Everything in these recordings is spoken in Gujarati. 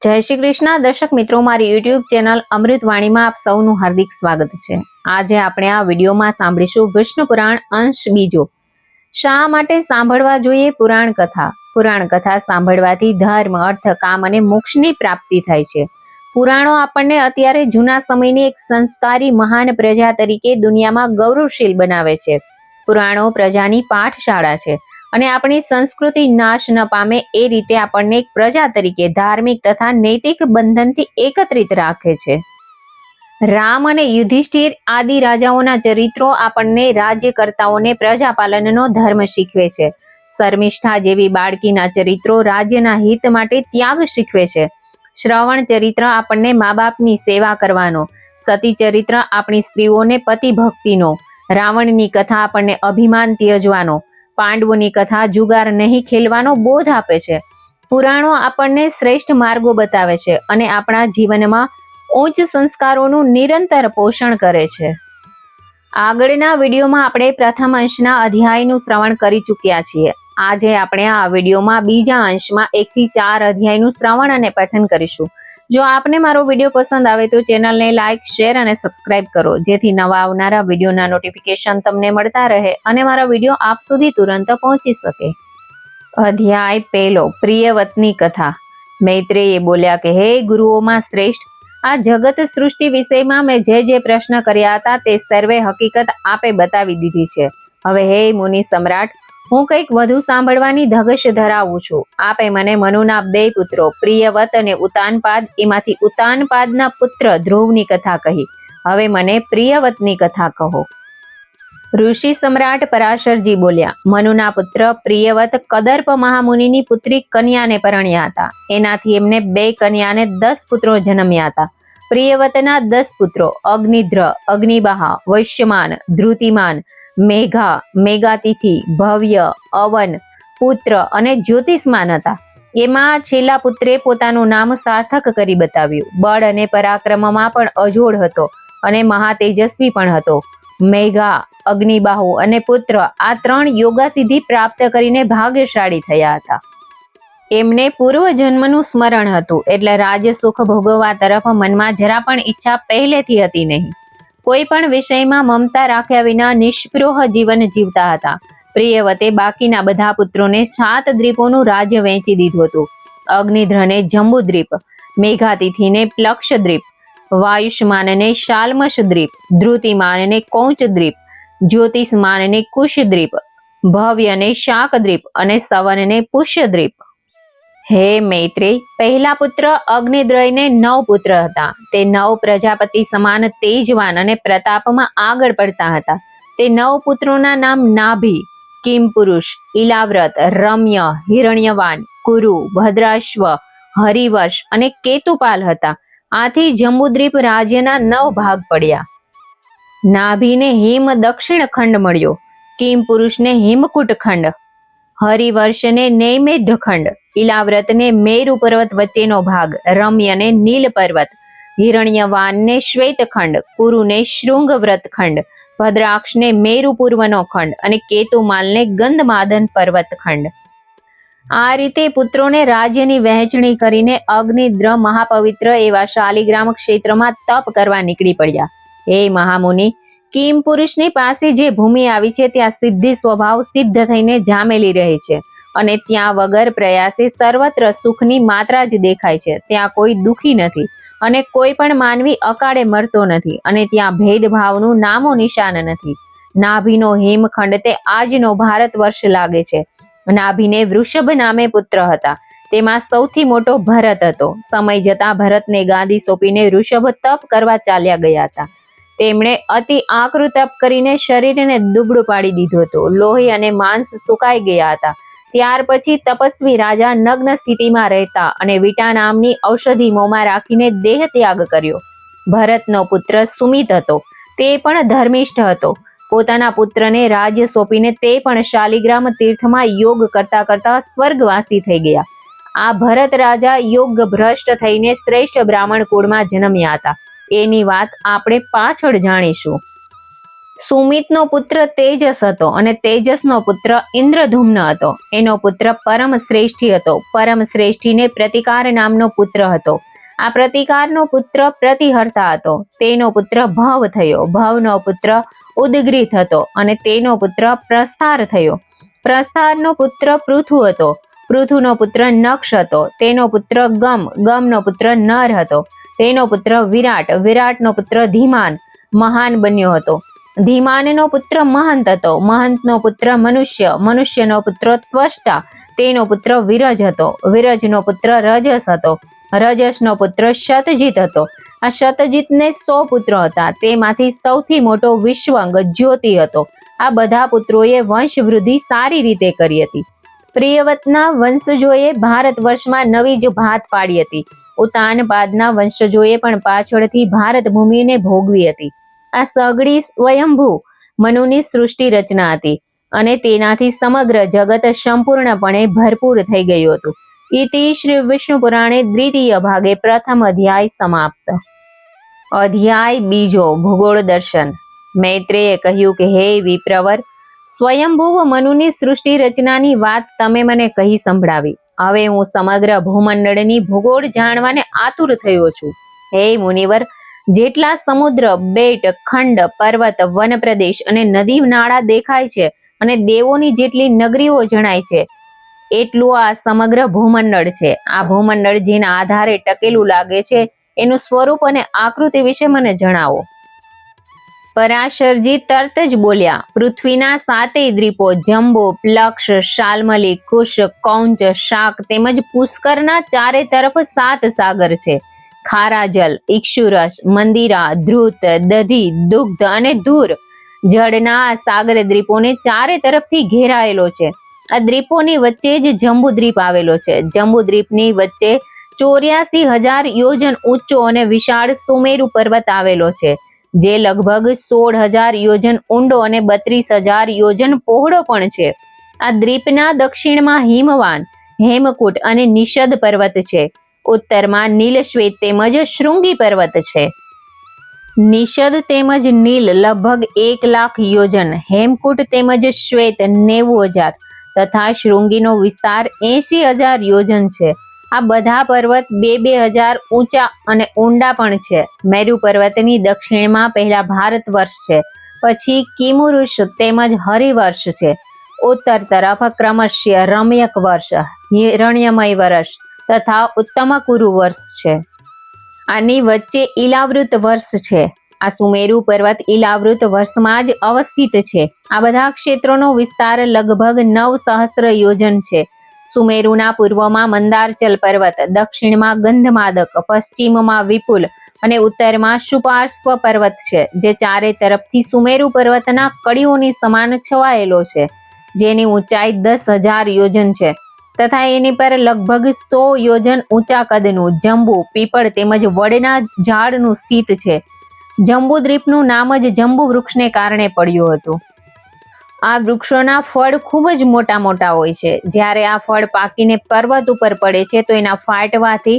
જય શ્રી કૃષ્ણ દર્શક મિત્રો, મારી યુટ્યુબ ચેનલ અમૃતવાણીમાં આપ સૌનું હાર્દિક સ્વાગત છે। આજે આપણે આ વિડીયોમાં સાંભળીશું વિષ્ણુ પુરાણ અંશ બીજો। શા માટે સાંભળવા જોઈએ પુરાણ કથા? પુરાણ કથા સાંભળવાથી ધર્મ, અર્થ, કામ અને મોક્ષની પ્રાપ્તિ થાય છે। પુરાણો આપણને અત્યારે જૂના સમયની એક સંસ્કારી મહાન પ્રજા તરીકે દુનિયામાં ગૌરવશીલ બનાવે છે। પુરાણો પ્રજાની પાઠશાળા છે અને આપણી સંસ્કૃતિ નાશ ન પામે એ રીતે આપણને એક પ્રજા તરીકે ધાર્મિક તથા નૈતિક બંધનથી એકત્રિત રાખે છે। રામ અને યુધિષ્ઠિર આદિ રાજાઓના ચરિત્રો આપણને રાજ્યકર્તાઓને પ્રજાપાલનનો ધર્મ શીખવે છે। શર્મિષ્ઠા જેવી બાળકીના ચરિત્રો રાજ્યના હિત માટે ત્યાગ શીખવે છે। શ્રવણ ચરિત્ર આપણને મા બાપની સેવા કરવાનો, સતી ચરિત્ર આપણી સ્ત્રીઓને પતિ ભક્તિનો, રાવણની કથા આપણને અભિમાન ત્યજવાનો, પાંડવોની કથા જુગાર નહીં ખેલવાનો બોધ આપે છે। પુરાણો આપણને શ્રેષ્ઠ માર્ગો બતાવે છે અને આપણા જીવનમાં ઉચ્ચ સંસ્કારોનું નિરંતર પોષણ કરે છે। આગળના વિડીયોમાં આપણે પ્રથમ અંશના અધ્યાયનું શ્રવણ કરી ચૂક્યા છીએ। આજે આપણે આ વિડીયોમાં બીજા અંશમાં 1 થી 4 અધ્યાયનું શ્રવણ અને પઠન કરીશું। જો આપને મારો વિડીયો પસંદ આવે તો ચેનલને લાઇક, શેર અને સબસ્ક્રાઇબ કરો, જેથી નવા આવનારા વિડીયોના નોટિફિકેશન તમને મળતા રહે અને મારા વિડીયો આપ સુધી તુરંત પહોંચી શકે। અધ્યાય પહેલો, પ્રિયવતની કથા। મૈત્રેયે બોલ્યા કે હે ગુરુઓમાં શ્રેષ્ઠ, આ જગત સૃષ્ટિ વિષયમાં મેં જે પ્રશ્ન કર્યા હતા તે સર્વે હકીકત આપે બતાવી દીધી છે। હવે હે મુનિ સમ્રાટ, હું કંઈક વધુ સાંભળવાની ધગશ ધરાવું છું। આપે મને મનુના 2 પુત્રો પ્રિયવત અને ઉતાનપાદ, એમાંથી ઉતાનપાદના પુત્ર ધ્રુવની કથા કહી। હવે મને પ્રિયવતની કથા કહો। ઋષિ સમ્રાટ પરાશરજી બોલ્યા, મનુના પુત્ર પ્રિયવત કદર્પ મહામુનિની પુત્રી કન્યાને પરણ્યા હતા। એનાથી એમને 2 કન્યાને 10 પુત્રો જન્મ્યા હતા। પ્રિયવતના 10 પુત્રો અગ્નિધ્ર, અગ્નિબાહ, વૈશ્યમાન, ધૃતિમાન, મેઘા, મેઘાતિથિ, ભવ્ય, અવન, પુત્ર અને જ્યોતિષમાન હતા। એમાં છેલ્લા પુત્રે પોતાનું નામ સાર્થક કરી બતાવ્યું। બળ અને પરાક્રમમાં પણ અજોડ હતો અને મહાતેજસ્વી પણ હતો। મેઘા, અગ્નિબાહુ અને પુત્ર આ 3 યોગા સિદ્ધિ પ્રાપ્ત કરીને ભાગ્યશાળી થયા હતા। એમને પૂર્વજન્મનું સ્મરણ હતું, એટલે રાજ્ય સુખ ભોગવવા તરફ મનમાં જરા પણ ઈચ્છા પહેલેથી હતી નહીં। કોઈ પણ વિષયમાં મમતા રાખ્યા વિના નિષ્પૃહ જીવન જીવતા હતા। પ્રિયવતે બાકીના બધા પુત્રોને 7 દ્વીપોનું રાજ્ય વહેંચી દીધું હતું। અગ્નિધ્રને જંબુદ્વીપ, મેઘાતિથિને પ્લક્ષદ્વીપ, વાયુષ્માનને શાલ્મષદ્વીપ, ધૃતિમાનને કૌંચદ્વીપ, જ્યોતિષમાનને કુશદ્વીપ, ભવ્યને શાકદ્વીપ અને સવનને પુષ્યદ્વીપ। હે મૈત્રેય, પહેલા પુત્ર અગ્નિદ્રયને 9 પુત્ર હતા। તે 9 પ્રજાપતિ સમાન તેજવાન અને પ્રતાપમાં આગળ પડતા હતા। તે 9 પુત્રોના નામ નાભી, કિમપુરુષ, ઇલાવ્રત, રમ્ય, હિરણ્યવાન, કુરુ, ભદ્રાશ્વ, હરિવર્ષ અને કેતુપાલ હતા। આથી જંબુદ્વીપ રાજ્યના 9 ભાગ પડ્યા। નાભીને હિમ દક્ષિણ ખંડ મળ્યો, કિમપુરુષને હિમકૂટ ખંડ, હરિવર્ષને નૈમેધ ખંડ, ઇલાવ્રતને મેરુ પર્વત વચ્ચેનો ભાગ, રમ્યને નીલ પર્વત, હિરણ્યવાનને શ્વેત ખંડ, કુરુને શૃંગવ્રત ખંડ, ભદ્રાક્ષને મેરુ પૂર્વનો ખંડ અને કેતુમાલને ગંધમાદન પર્વત ખંડ। આ રીતે પુત્રોને રાજ્યની વહેંચણી કરીને અગ્નિદ્ર મહાપવિત્ર એવા શાલિગ્રામ ક્ષેત્રમાં તપ કરવા નીકળી પડ્યા। હે મહામુનિ, કિમપુરુષની પાસે જે ભૂમિ આવી છે ત્યાં સિદ્ધિ સ્વભાવ સિદ્ધ થઈને જામેલી રહે છે અને ત્યાં વગર પ્રયાસે સર્વત્ર સુખની માત્રા જ દેખાય છે। ત્યાં કોઈ દુઃખી નથી અને કોઈ પણ માનવી અકાળે મરતો નથી અને ત્યાં ભેદભાવનું નામો નિશાન નથી। નાભીનો હિમખંડ તે આજનો ભારત વર્ષ લાગે છે। નાભીને વૃષભ નામે પુત્ર હતા, તેમાં સૌથી મોટો ભરત હતો। સમય જતા ભરતને ગાદી સોંપીને વૃષભ તપ કરવા ચાલ્યા ગયા હતા। તેમણે અતિ આકરું તપ કરીને શરીરને દુબળું પાડી દીધું હતું। લોહી અને માંસ સુકાઈ ગયા હતા। ત્યાર પછી તપસ્વી રાજા નગ્ન સ્થિતિમાં રહેતા અને વિટા નામની ઔષધિ મોંમાં રાખીને દેહ ત્યાગ કર્યો। ભરતનો પુત્ર સુમિત હતો, તે પણ ધર્મિષ્ઠ હતો। પોતાના પુત્રને રાજ્ય સોંપીને તે પણ શાલિગ્રામ તીર્થમાં યોગ કરતા કરતા સ્વર્ગવાસી થઈ ગયા। આ ભરત રાજા યોગ ભ્રષ્ટ થઈને શ્રેષ્ઠ બ્રાહ્મણ કુળમાં જન્મ્યા હતા। એની વાત આપણે પાછળ જાણીશું। સુમિતનો પુત્ર તેજસ હતો અને તેજસનો પુત્ર ઇન્દ્રધુમ્ન હતો. એનો પુત્ર પરમ શ્રેષ્ઠી હતો. પરમ શ્રેષ્ઠીને પ્રતિકાર નામનો પુત્ર હતો. આ પ્રતિકારનો પુત્ર પ્રતિહર્તા હતો. તેનો પુત્ર ભવ થયો. ભવનો પુત્ર ઉદગ્રીત હતો અને તેનો પુત્ર પ્રસ્થાર થયો. પ્રસ્થારનો પુત્ર પૃથુ હતો. પૃથુનો પુત્ર નક્ષ હતો. તેનો પુત્ર ગમ. ગમનો પુત્ર નર હતો. તેનો પુત્ર વિરાટ. વિરાટનો પુત્ર ધીમાન મહાન બન્યો હતો. ધીમાનનો પુત્ર મહંત હતો. મહંતનો પુત્ર મનુષ્ય. મનુષ્યનો પુત્ર ત્વષ્ટા. તેનો પુત્ર વિરજ હતો. વિરજનો પુત્ર રજસ હતો. રજસનો પુત્ર શતજીત હતો. આ શતજીતને 100 પુત્રો હતા. તેમાંથી સૌથી મોટો વિશ્વંગ જ્યોતિ હતો. આ બધા પુત્રોએ વંશ વૃદ્ધિ સારી રીતે કરી હતી. પ્રિયવતના વંશજોએ ભારત વર્ષમાં નવી જ ભાત પાડી હતી. ઉતાનપાદના વંશજોએ પણ પાછળથી ભારત ભૂમિને ભોગવી હતી. આ સઘળી સ્વયંભૂ મનુની સૃષ્ટિ રચના હતી અને તેનાથી સમગ્ર જગત સંપૂર્ણપણે ભરપૂર થઈ ગયું હતું. ઇતિ શ્રી વિષ્ણુ પુરાણે દ્વિતીય ભાગે પ્રથમ અધ્યાય સમાપ્ત. અધ્યાય બીજો ભૂગોળ દર્શન. મૈત્રેયે કહ્યું કે હે વિપ્રવર, સ્વયંભૂવ મનુની સૃષ્ટિ રચનાની વાત તમે મને કહી સંભળાવી. હવે હું સમગ્ર ભૂમંડળની ભૂગોળ જાણવાને આતુર થયો છું. હે મુનિવર, જેટલા સમુદ્ર, બેટ, ખંડ, પર્વત, વનપ્રદેશ અને નદી નાળા દેખાય છે અને દેવોની જેટલી નગરીઓ જણાય છે, એટલું આ સમગ્ર ભૂમંડળ છે. આ ભૂમંડળ જેના આધારે ટકેલું લાગે છે એનું સ્વરૂપ અને આકૃતિ વિશે મને જણાવો. પરાશરજી તરત જ બોલ્યા, પૃથ્વીના 7 દ્વીપો જંબો, પ્લક્ષ, શાલ્મલી, કુશ, કૌંચ, શાક તેમજ પુષ્કરના 4 તરફ 7 સાગર છે. ખારા જલ, ઇક્ષુરસ, મંદિરા, ધ્રુત, દધી, દુગ્ધ અને ધૂર જળના સાગર દ્વીપોને 4 તરફથી ઘેરાયેલો છે. આ દ્વીપોની વચ્ચે જ જંબુદ્વીપ આવેલો છે. જંબુદ્વીપની વચ્ચે 84,000 યોજન ઊંચો અને વિશાળ સુમેરુ પર્વત આવેલો છે, જે લગભગ 16,000 યોજન ઊંડો અને 32,000 યોજન પહોળો પણ છે. આ દ્વીપના દક્ષિણમાં હિમવાન, હેમકૂટ અને નિષદ પર્વત છે. ઉત્તરમાં નીલશ્વેત તેમજ શૃંગી પર્વત છે. નિષદ તેમજ નીલ લગભગ 1 લાખ યોજન, હેમકૂટ તેમજ શ્વેત 90,000 તથા શૃંગીનો વિસ્તાર 80,000 યોજન છે. આ બધા પર્વત 2,000 ઊંચા અને ઊંડા પણ છે. મેરુ પર્વતની દક્ષિણમાં પહેલા ભારત વર્ષ છે, પછી કિમુરુષ તેમજ હરિવર્ષ છે. ઉત્તર તરફ ક્રમશઃ રમ્યક વર્ષ, હિરણ્યમય વર્ષ તથા ઉત્તમકુરુ વર્ષ છે. આની વચ્ચે ઈલાવૃત વર્ષ છે. આ સુમેરુ પર્વત ઈલાવૃત વર્ષમાં જ અવસ્થિત છે. આ બધા ક્ષેત્રોનો વિસ્તાર લગભગ 9 સહસ્ત્ર યોજન છે. સુમેરુના પૂર્વમાં મંદારચલ પર્વત, દક્ષિણમાં ગંધમાદક, પશ્ચિમમાં વિપુલ અને ઉત્તરમાં શુપાર્શ્વ પર્વત છે, જે 4 તરફથી સુમેરુ પર્વતના કડીઓની સમાન છવાયેલો છે, જેની ઊંચાઈ 10,000 યોજન છે તથા એની પર લગભગ 100 યોજન ઊંચા કદનું જંબુ, પીપળ તેમજ વડના ઝાડનું સ્થિત છે. જંબુદ્વીપનું નામ જ જંબુ વૃક્ષને કારણે પડ્યું હતું. આ વૃક્ષોના ફળ ખૂબ જ મોટા મોટા હોય છે. જ્યારે આ ફળ પાકીને પર્વત ઉપર પડે છે તો એના ફાટવાથી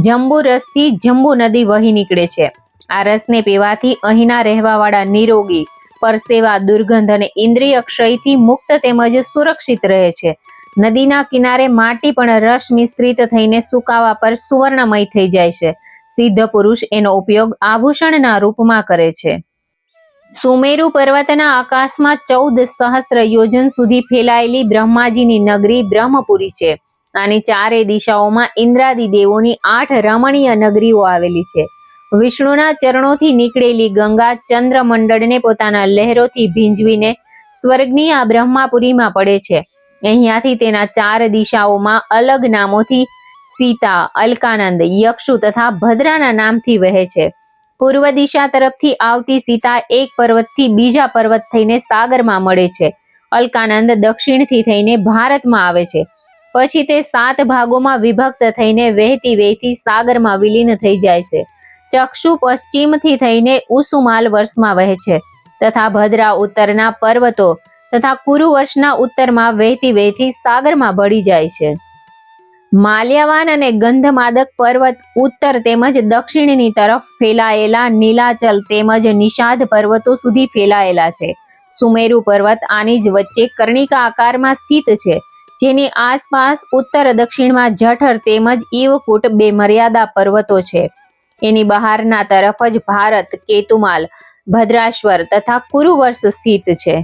જંબુ રસથી જંબુ નદી વહી નીકળે છે. આ રસને પીવાથી અહીંના રહેવાવાળા નિરોગી, પરસેવા, દુર્ગંધ અને ઇન્દ્રિય ક્ષયથી મુક્ત તેમજ સુરક્ષિત રહે છે. નદીના કિનારે માટી પણ રસ મિશ્રિત થઈને સુકાવા પર સુવર્ણમય થઈ જાય છે. સિદ્ધ પુરુષ એનો ઉપયોગ આભૂષણના રૂપમાં કરે છે. સુમેરુ પર્વતના આકાશમાં 14 સહસ્ત્ર યોજન સુધી ફેલાયેલી બ્રહ્માજીની નગરી બ્રહ્મપુરી છે. આની 4 દિશાઓમાં ઇન્દ્રાદિ દેવોની 8 રમણીય નગરીઓ આવેલી છે. વિષ્ણુના ચરણોથી નીકળેલી ગંગા ચંદ્રમંડળને પોતાના લહેરોથી ભીંજવીને સ્વર્ગની આ બ્રહ્માપુરીમાં પડે છે. અહીંયાથી તેના 4 દિશાઓમાં અલગ નામોથી સીતા, અલકાનંદ, યક્ષુ તથા ભદ્રાના નામથી વહે છે. પૂર્વ દિશા તરફથી આવતી સીતા એક પર્વતથી બીજા પર્વત થઈને સાગરમાં મળે છે. અલકાનંદ દક્ષિણથી થઈને ભારતમાં આવે છે. પછી તે 7 ભાગોમાં વિભક્ત થઈને વહેતી સાગરમાં વિલીન થઈ જાય છે. ચક્ષુ પશ્ચિમથી થઈને ઉસુમાલ વર્ષમાં વહે છે તથા ભદ્રા ઉત્તરના પર્વતો તથા કુરુ વર્ષના ઉત્તરમાં વહેતી સાગરમાં ભળી જાય છે. માલ્યાવાન અને ગંધમાદક પર્વત ઉત્તર તેમજ દક્ષિણની તરફ ફેલાયેલા નીલાચલ તેમજ નિષાદ પર્વતો સુધી ફેલાયેલા છે. સુમેરુ પર્વત આની જ વચ્ચે કર્ણિકા આકારમાં સ્થિત છે, જેની આસપાસ ઉત્તર દક્ષિણમાં જઠર તેમજ ઈવકુટ બે મર્યાદા પર્વતો છે. એની બહારના તરફ જ ભારત, કેતુમાલ, ભદ્રાશ્વર તથા કુરુવર્ષ સ્થિત છે.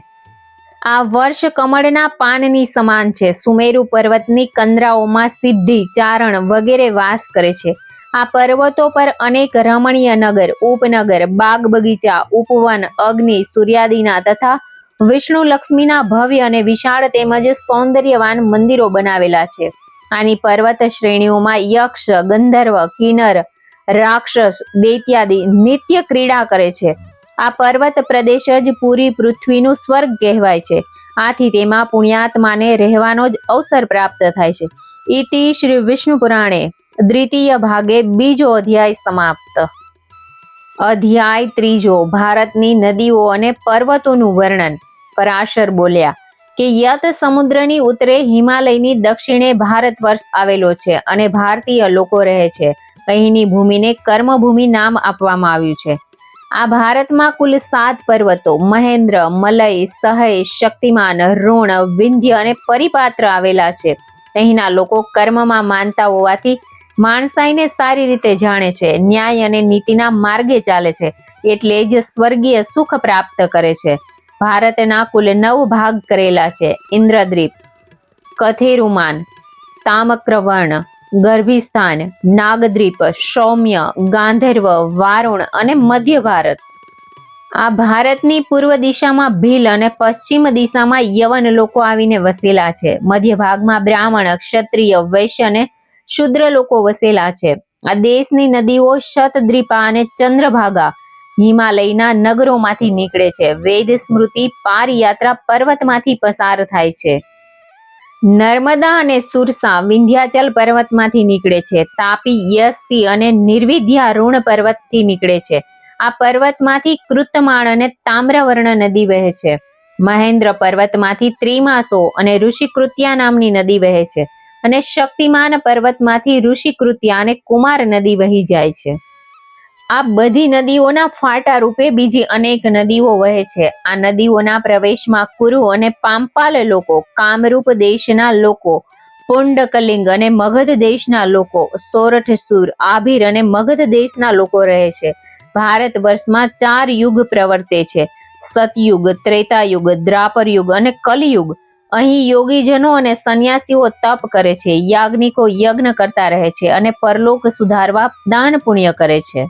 આ વર્ષ કમળના પાનની સમાન છે. સુમેરુ પર્વતની કંદરાઓમાં સિદ્ધિ, ચારણ વગેરે વાસ કરે છે. આ પર્વતો પર અનેક રમણીય નગર, ઉપનગર, બાગ બગીચા, ઉપવન, અગ્નિ, સૂર્યાદિના તથા વિષ્ણુ લક્ષ્મીના ભવ્ય અને વિશાળ તેમજ સૌંદર્યવાન મંદિરો બનાવેલા છે. આની પર્વત શ્રેણીઓમાં યક્ષ, ગંધર્વ, કિન્નર, રાક્ષસ, દૈત્યાદિ નિત્ય ક્રીડા કરે છે. આ પર્વત પ્રદેશ જ પૂરી પૃથ્વીનું સ્વર્ગ કહેવાય છે. આથી તેમાં પુણ્યાત્માને રહેવાનો જ અવસર પ્રાપ્ત થાય છે. ઇતિ શ્રી વિષ્ણુ પુરાણે દ્વિતીય ભાગે બીજો અધ્યાય સમાપ્ત. અધ્યાય ત્રીજો, ભારતની નદીઓ અને પર્વતોનું વર્ણન. પરાશર બોલ્યા કે યત સમુદ્રની ઉત્તરે હિમાલયની દક્ષિણે ભારત વર્ષ આવેલો છે અને ભારતીય લોકો રહે છે. અહીંની ભૂમિને કર્મભૂમિ નામ આપવામાં આવ્યું છે. આ ભારતમાં કુલ 7 પર્વતો મહેન્દ્ર, મલય, સહય, શક્તિમાન, ઋણ, વિંધ્ય અને પરિપાત્ર આવેલા છે. અહીંના લોકો કર્મમાં માનતા હોવાથી માણસાઈને સારી રીતે જાણે છે, ન્યાય અને નીતિના માર્ગે ચાલે છે, એટલે જ સ્વર્ગીય સુખ પ્રાપ્ત કરે છે. ભારતના કુલ 9 ભાગ કરેલા છે: ઇન્દ્રદ્વીપ, કથેરુમાન, તામ્રવર્ણ, ગર્ભિસ્થાન, નાગદ્વીપ, સૌમ્ય, ગાંધર્વ, વારુણ અને મધ્ય ભારત. આ ભારતની પૂર્વ દિશામાં ભીલ અને પશ્ચિમ દિશામાં યવન લોકો આવીને વસેલા છે. મધ્ય ભાગમાં બ્રાહ્મણ, ક્ષત્રિય, વૈશ્ય અને શૂદ્ર લોકો વસેલા છે. આ દેશની નદીઓ શતદ્રીપા અને ચંદ્રભાગા હિમાલયના નગરોમાંથી નીકળે છે. વેદ સ્મૃતિ પાર યાત્રા પર્વતમાંથી પસાર થાય છે. નર્મદા અને સુરસા વિંધ્યાચલ પર્વતમાંથી નીકળે છે. તાપી, યસ્તી અને નિર્વિદ્યારુણ પર્વતથી નીકળે છે. આ પર્વતમાંથી કૃતમાળ અને તામ્રવર્ણ નદી વહે છે. મહેન્દ્ર પર્વતમાંથી ત્રિમાસો અને ઋષિકૃત્યા નામની નદી વહે છે અને શક્તિમાન પર્વતમાંથી ઋષિકૃત્યા અને કુમાર નદી વહી જાય છે. આ બધી નદીઓના ફાટા રૂપે બીજી અનેક નદીઓ વહે છે. આ નદીઓના પ્રવેશમાં કુરુ અને પાંપાલ લોકો, કામરૂપ દેશના લોકો, પુંડકલિંગ અને મગધ દેશના લોકો, સોરઠસુર, આભીર અને મગધ દેશના લોકો રહે છે. ભારત વર્ષમાં 4 યુગ પ્રવર્તે છે: સતયુગ, ત્રેતાયુગ, દ્વાપરયુગ અને કલિયુગ. અહીં યોગીજનો અને સંન્યાસીઓ તપ કરે છે, યાજ્ઞિકો યજ્ઞ કરતા રહે છે અને પરલોક સુધારવા દાન પુણ્ય કરે છે.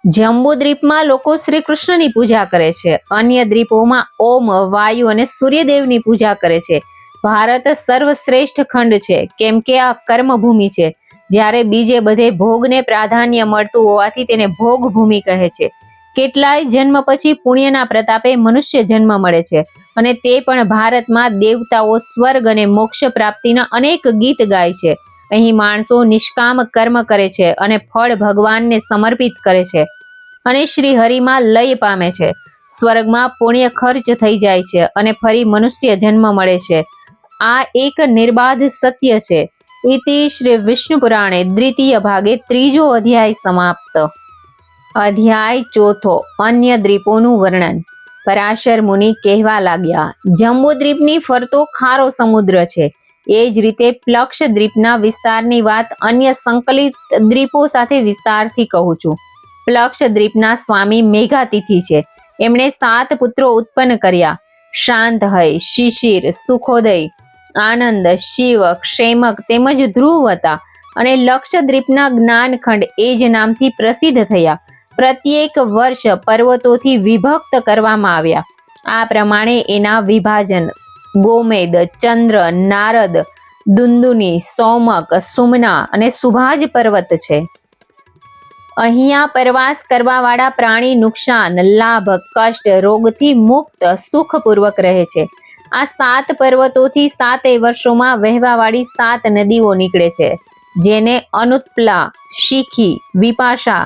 જંબુદ્વીપમાં લોકો શ્રી કૃષ્ણની પૂજા કરે છે. અન્ય દ્વીપોમાં ઓમ, વાયુ અને સૂર્યદેવની પૂજા કરે છે. ભારત સર્વશ્રેષ્ઠ ખંડ છે, કેમ કે આ કર્મભૂમિ છે. જ્યારે બીજે બધે ભોગને પ્રાધાન્ય મળતું હોવાથી તેને ભોગભૂમિ કહે છે. કેટલાય જન્મ પછી પુણ્યના પ્રતાપે મનુષ્ય જન્મ મળે છે અને તે પણ ભારતમાં. દેવતાઓ સ્વર્ગ અને મોક્ષ પ્રાપ્તિના અનેક ગીત ગાય છે. અહીં માણસો નિષ્કામ કર્મ કરે છે અને ફળ ભગવાનને સમર્પિત કરે છે અને શ્રી હરિમાં લય પામે છે. સ્વર્ગમાં પુણ્ય ખર્ચ થઈ જાય છે અને ફરી મનુષ્ય જન્મ મળે છે. આ એક નિર્બાધ સત્ય છે. ઇતિ શ્રી વિષ્ણુ પુરાણે દ્વિતીય ભાગે ત્રીજો અધ્યાય સમાપ્ત. અધ્યાય ચોથો, અન્ય દ્વીપોનું વર્ણન. પરાશર મુનિ કહેવા લાગ્યા, જંબુદ્વીપની ફરતો ખારો સમુદ્ર છે. એ જ રીતે પ્લક્ષદ્વીપના વિસ્તારની વાત અન્ય સંકલિત દ્વીપો સાથે વિસ્તારથી કહું છું. પ્લક્ષદ્વીપના સ્વામી મેઘાતિથિ છે. એમણે 7 પુત્રો ઉત્પન્ન કર્યા: શાંતહય, શિશિર, સુખોદય, આનંદ, શિવ, ક્ષેમક તેમજ ધ્રુવ હતા. અને લક્ષદ્વીપના જ્ઞાનખંડ એ જ નામથી પ્રસિદ્ધ થયા. પ્રત્યેક વર્ષ પર્વતોથી વિભક્ત કરવામાં આવ્યા. આ પ્રમાણે એના વિભાજન ગોમેદ, ચંદ્ર, નારદ, દુંદુની, સૌમક, સુમના અને સુભાજ પર્વત છે. અહીંયા પ્રવાસ કરવાવાળા પ્રાણી નુકસાન, લાભ, કષ્ટ, રોગથી મુક્ત સુખપૂર્વક રહે છે. આ 7 પર્વતોથી 7 વર્ષોમાં વહેવાવાળી 7 નદીઓ નીકળે છે, જેને અનુત્પલા, શિખી, વિપાશા,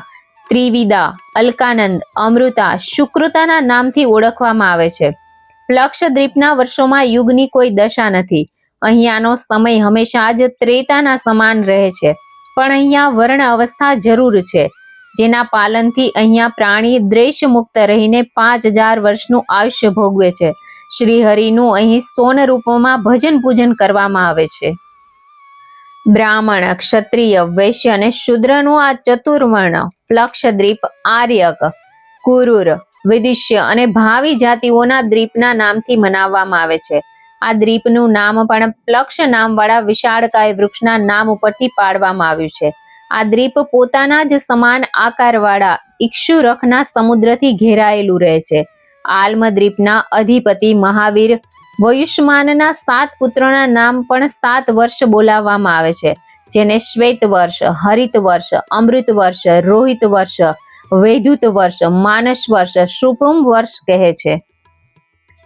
ત્રિવિદા, અલકાનંદ, અમૃતા, શુક્રતાના નામથી ઓળખવામાં આવે છે. પ્લક્ષદ્વીપના વર્ષોમાં યુગની કોઈ દશા નથી. અહીંયાનો સમય હંમેશા જ ત્રેતાના સમાન રહે છે, પણ અહીંયા વર્ણ અવસ્થા જરૂર છે, જેના પાલનથી અહીંયા પ્રાણી દ્વેષ મુક્ત રહીને 5000 વર્ષનું આયુષ્ય ભોગવે છે. શ્રી હરિનું અહીં સોન રૂપમાં ભજન પૂજન કરવામાં આવે છે. બ્રાહ્મણ, ક્ષત્રિય, વૈશ્ય અને શૂદ્રનું આ ચતુર્વર્ણ પ્લક્ષદ્વીપ આર્યક, કુરુર, વિદિશ્ય અને ભાવિ જાતિઓના દ્વીપના નામથી મનાવવામાં આવે છે. આ દ્વીપનું નામ પણ પ્લક્ષ નામવાળા વિશાળકાય વૃક્ષના નામ ઉપરથી પાડવામાં આવ્યું છે. આ દ્વીપ પોતાના જ સમાન આકારવાળા ઇક્ષુરખના સમુદ્રથી ઘેરાયેલું રહે છે. આલ્મ દ્વીપના અધિપતિ મહાવીર વયુષ્માનના 7 પુત્રોના નામ પણ 7 વર્ષ બોલાવવામાં આવે છે, જેને શ્વેત વર્ષ, હરિત વર્ષ, અમૃત વર્ષ, રોહિત વર્ષ, વૈદુત વર્ષ, માનસ વર્ષ, શુભમ વર્ષ કહે છે.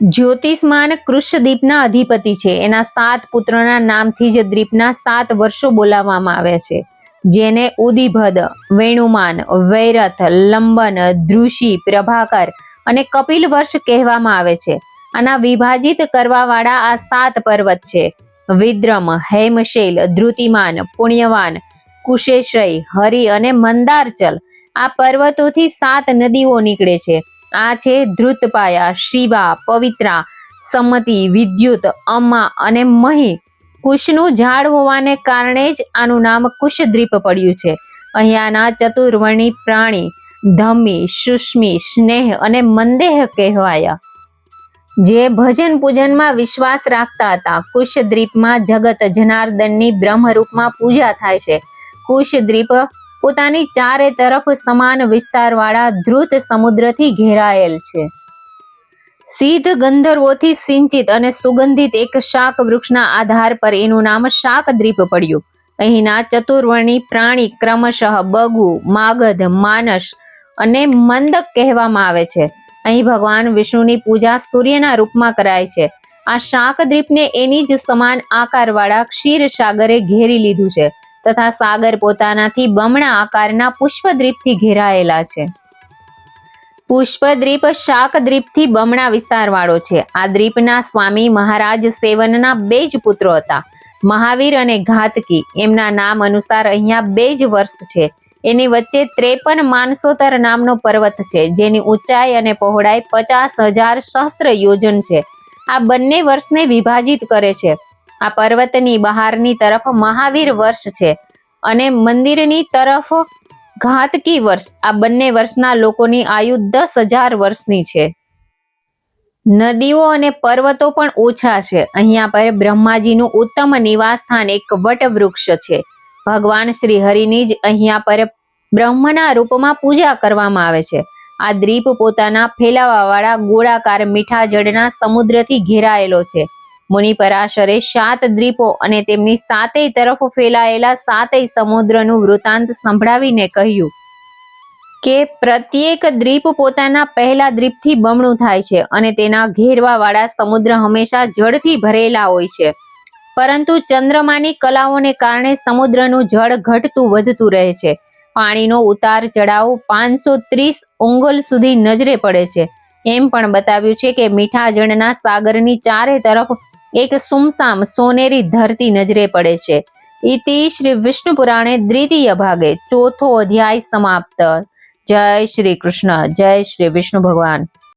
જ્યોતિષમાન કૃષ્ણદ્વીપના અધિપતિ છે. એના 7 પુત્રોના નામથી જ દ્વીપના 7 વર્ષો બોલાવવામાં આવે છે, જેને ઉદિભદ, વેણુમાન, વૈરથ, લંબન, ધ્રુષી, પ્રભાકર અને કપિલ વર્ષ કહેવામાં આવે છે. આના વિભાજિત કરવાવાળા આ 7 પર્વત છે: વિદ્રમ, હેમશૈલ, ધૃતિમાન, પુણ્યવાન, કુશેશ્રય, હરિ અને મંદારચલ. આ પર્વતોથી 7 નદીઓ નીકળે છે. આ છે ધૃતપાયા, શિવા, પવિત્રા, સમતિ, વિદ્યુત, અમ્મા અને મહી. કુશનું ઝાડ હોવાને કારણે જ આનું નામ કુશદ્વીપ પડ્યું છે. અહીંયાના ચતુર્વર્ણી પ્રાણી ધમ્મી, સુષ્મી, સ્નેહ અને મંદેહ કહેવાયા, જે ભજન પૂજનમાં વિશ્વાસ રાખતા હતા. કુશદ્વીપમાં જગત જનાર્દનની બ્રહ્મરૂપમાં પૂજા થાય છે. કુશદ્વીપ પોતાની ચારે તરફ સમાન વિસ્તારવાળા ધૃત સમુદ્રથી ઘેરાયેલ છે. સિદ્ધ ગંધર્વોથી સિંચિત અને સુગંધિત એક શાક વૃક્ષના આધાર પર એનું નામ શાકદ્વીપ પડ્યું. અહીંના ચતુર્વર્ણી પ્રાણી ક્રમશઃ બગુ, માગધ, માનસ અને મંદક કહેવામાં આવે છે. અહીં ભગવાન વિષ્ણુની પૂજા સૂર્યના રૂપમાં કરાય છે. આ શાકદ્વીપને એની જ સમાન આકારવાળા ક્ષીરસાગરે ઘેરી લીધું છે, તથા સાગર પોતાનાથી બમણા આકારના પુષ્પદ્વીપથી ઘેરાયેલા છે. પુષ્પદ્વીપ શાકદ્વીપથી બમણા વિસ્તારવાળો છે. આ દ્વીપના સ્વામી મહારાજ સેવનના 2 જ પુત્રો હતા, મહાવીર અને ઘાતકી. એમના નામ અનુસાર અહીંયા 2 જ વર્ષ છે. એની વચ્ચે 53 માનસોતર નામનો પર્વત છે, જેની ઊંચાઈ અને પહોળાઈ 50,000 સહસ્ત્ર યોજન છે. આ બંને વર્ષને વિભાજિત કરે છે. આ પર્વતની બહારની તરફ મહાવીર વર્ષ છે અને મંદિરની તરફ ઘાતકી વર્ષ. આ બંને વર્ષના લોકોની આયુ 10,000 વર્ષની છે. નદીઓ અને પર્વતો પણ ઓછા છે. અહીંયા પર બ્રહ્માજીનું ઉત્તમ નિવાસ સ્થાન એક વટવૃક્ષ છે. ભગવાન શ્રી હરિની જ અહીંયા પર બ્રહ્મના રૂપમાં પૂજા કરવામાં આવે છે. આ દ્વીપ પોતાના ફેલાવાવાળા ગોળાકાર મીઠા જળના સમુદ્રથી ઘેરાયેલો છે. મુનિ પરાશરે 7 દ્વીપો અને તેમની 7 તરફ ફેલાયેલા 7 સમુદ્રનું વૃત્તાંત સંભળાવીને કહ્યું કે પ્રત્યેક દ્વીપ પોતાના પહેલા દ્વીપથી બમણું થાય છે અને તેના ઘેરવાવાળા સમુદ્ર હંમેશા જળથી ભરેલા હોય છે. પરંતુ ચંદ્રમાની કલાઓને કારણે સમુદ્રનું જળ ઘટતું વધતું રહે છે. પાણીનો ઉતાર ચઢાવ 530 અંગુલ સુધી નજરે પડે છે. એમ પણ બતાવ્યું છે કે મીઠા જળના સાગરની ચારે તરફ એક સુમસામ સોનેરી ધરતી નજરે પડે છે. ઇતિ શ્રી વિષ્ણુ પુરાણે દ્વિતીય ભાગે 4થો અધ્યાય સમાપ્ત. જય શ્રી કૃષ્ણ. જય શ્રી વિષ્ણુ ભગવાન.